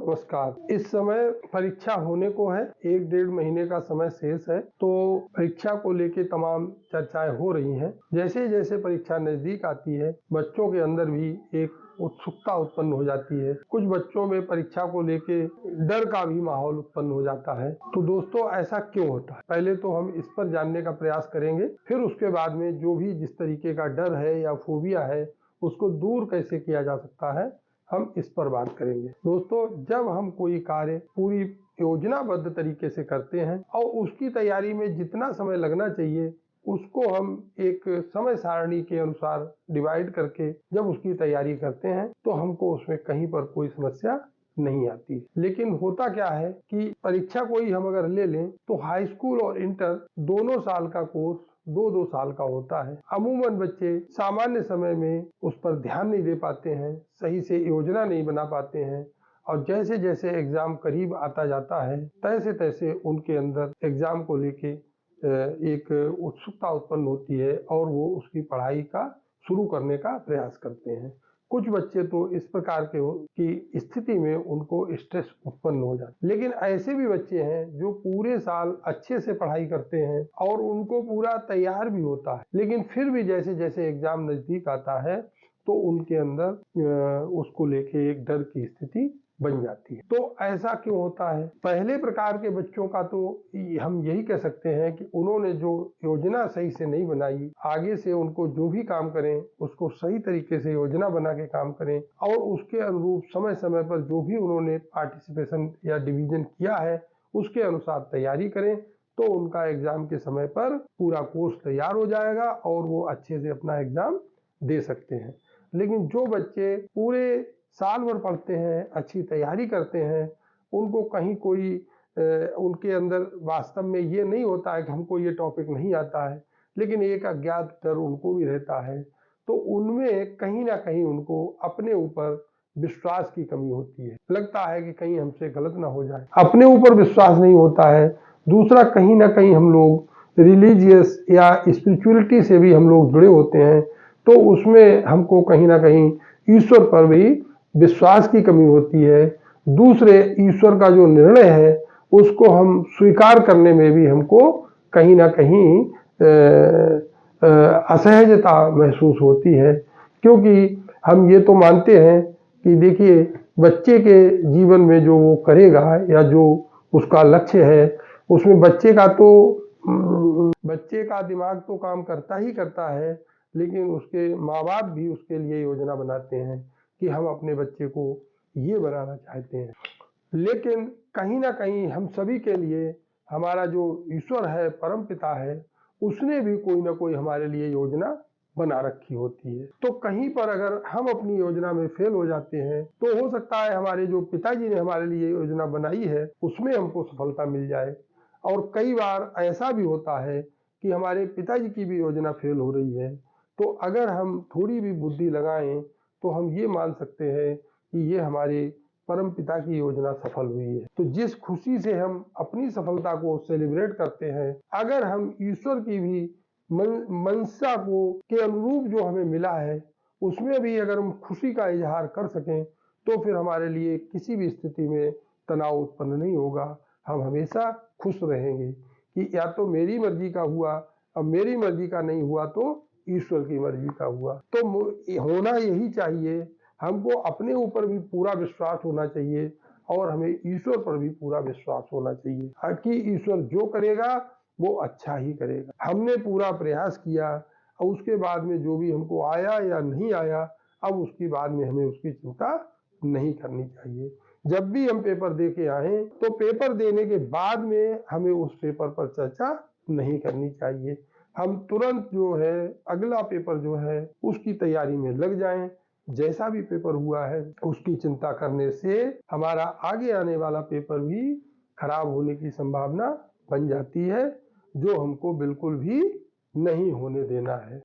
नमस्कार। इस समय परीक्षा होने को है, 1-1.5 महीने का समय शेष है, तो परीक्षा को लेके तमाम चर्चाएं हो रही हैं। जैसे जैसे परीक्षा नजदीक आती है, बच्चों के अंदर भी एक उत्सुकता उत्पन्न हो जाती है। कुछ बच्चों में परीक्षा को लेके डर का भी माहौल उत्पन्न हो जाता है। तो दोस्तों, ऐसा क्यों होता है, पहले तो हम इस पर जानने का प्रयास करेंगे, फिर उसके बाद में जो भी जिस तरीके का डर है या फोबिया है उसको दूर कैसे किया जा सकता है, हम इस पर बात करेंगे। दोस्तों, जब हम कोई कार्य पूरी योजनाबद्ध तरीके से करते हैं और उसकी तैयारी में जितना समय लगना चाहिए उसको हम एक समय सारणी के अनुसार डिवाइड करके जब उसकी तैयारी करते हैं तो हमको उसमें कहीं पर कोई समस्या नहीं आती। लेकिन होता क्या है कि परीक्षा कोई हम अगर ले लें तो हाई स्कूल और इंटर दोनों साल का कोर्स 2-2 साल का होता है। अमूमन बच्चे सामान्य समय में उस पर ध्यान नहीं दे पाते हैं, सही से योजना नहीं बना पाते हैं और जैसे जैसे एग्जाम करीब आता जाता है तैसे तैसे उनके अंदर एग्जाम को लेके एक उत्सुकता उत्पन्न होती है और वो उसकी पढ़ाई का शुरू करने का प्रयास करते हैं। कुछ बच्चे तो इस प्रकार के की स्थिति में उनको स्ट्रेस उत्पन्न हो जाता है। लेकिन ऐसे भी बच्चे हैं जो पूरे साल अच्छे से पढ़ाई करते हैं और उनको पूरा तैयार भी होता है, लेकिन फिर भी जैसे जैसे एग्जाम नजदीक आता है तो उनके अंदर उसको लेके एक डर की स्थिति बन जाती है। तो ऐसा क्यों होता है? पहले प्रकार के बच्चों का तो हम यही कह सकते हैं कि उन्होंने जो योजना सही से नहीं बनाई, आगे से उनको जो भी काम करें उसको सही तरीके से योजना बना के काम करें और उसके अनुरूप समय समय पर जो भी उन्होंने पार्टिसिपेशन या डिवीजन किया है उसके अनुसार तैयारी करें तो उनका एग्जाम के समय पर पूरा कोर्स तैयार हो जाएगा और वो अच्छे से अपना एग्जाम दे सकते हैं। लेकिन जो बच्चे पूरे साल भर पढ़ते हैं, अच्छी तैयारी करते हैं, उनको कहीं कोई उनके अंदर वास्तव में ये नहीं होता है कि हमको ये टॉपिक नहीं आता है, लेकिन एक अज्ञात डर उनको भी रहता है, तो उनमें कहीं ना कहीं उनको अपने ऊपर विश्वास की कमी होती है। लगता है कि कहीं हमसे गलत ना हो जाए, अपने ऊपर विश्वास नहीं होता है। दूसरा, कहीं ना कहीं हम लोग रिलीजियस या स्पिरिचुअलिटी से भी हम लोग जुड़े होते हैं, तो उसमें हमको कहीं ना कहीं ईश्वर पर भी विश्वास की कमी होती है। दूसरे, ईश्वर का जो निर्णय है उसको हम स्वीकार करने में भी हमको कहीं ना कहीं असहजता महसूस होती है, क्योंकि हम ये तो मानते हैं कि देखिए, बच्चे के जीवन में जो वो करेगा या जो उसका लक्ष्य है उसमें बच्चे का दिमाग तो काम करता ही करता है, लेकिन उसके माँ बाप भी उसके लिए योजना बनाते हैं कि हम अपने बच्चे को ये बनाना चाहते हैं। लेकिन कहीं ना कहीं हम सभी के लिए हमारा जो ईश्वर है, परम पिता है, उसने भी कोई ना कोई हमारे लिए योजना बना रखी होती है। तो कहीं पर अगर हम अपनी योजना में फेल हो जाते हैं तो हो सकता है हमारे जो पिताजी ने हमारे लिए योजना बनाई है उसमें हमको सफलता मिल जाए। और कई बार ऐसा भी होता है कि हमारे पिताजी की भी योजना फेल हो रही है, तो अगर हम थोड़ी भी बुद्धि लगाएं तो हम ये मान सकते हैं कि ये हमारे परम पिता की योजना सफल हुई है। तो जिस खुशी से हम अपनी सफलता को सेलिब्रेट करते हैं, अगर हम ईश्वर की भी मंशा को के अनुरूप जो हमें मिला है उसमें भी अगर हम खुशी का इजहार कर सकें तो फिर हमारे लिए किसी भी स्थिति में तनाव उत्पन्न नहीं होगा। हम हमेशा खुश रहेंगे कि या तो मेरी मर्जी का हुआ, अब मेरी मर्जी का नहीं हुआ तो ईश्वर की मर्जी का हुआ। तो होना यही चाहिए, हमको अपने ऊपर भी पूरा विश्वास होना चाहिए और हमें ईश्वर पर भी पूरा विश्वास होना चाहिए कि ईश्वर जो करेगा वो अच्छा ही करेगा। हमने पूरा प्रयास किया और उसके बाद में जो भी हमको आया या नहीं आया, अब उसके बाद में हमें उसकी चिंता नहीं करनी चाहिए। जब भी हम पेपर दे के आए तो पेपर देने के बाद में हमें उस पेपर पर चर्चा नहीं करनी चाहिए। हम तुरंत जो है अगला पेपर जो है उसकी तैयारी में लग जाएं। जैसा भी पेपर हुआ है उसकी चिंता करने से हमारा आगे आने वाला पेपर भी खराब होने की संभावना बन जाती है, जो हमको बिल्कुल भी नहीं होने देना है।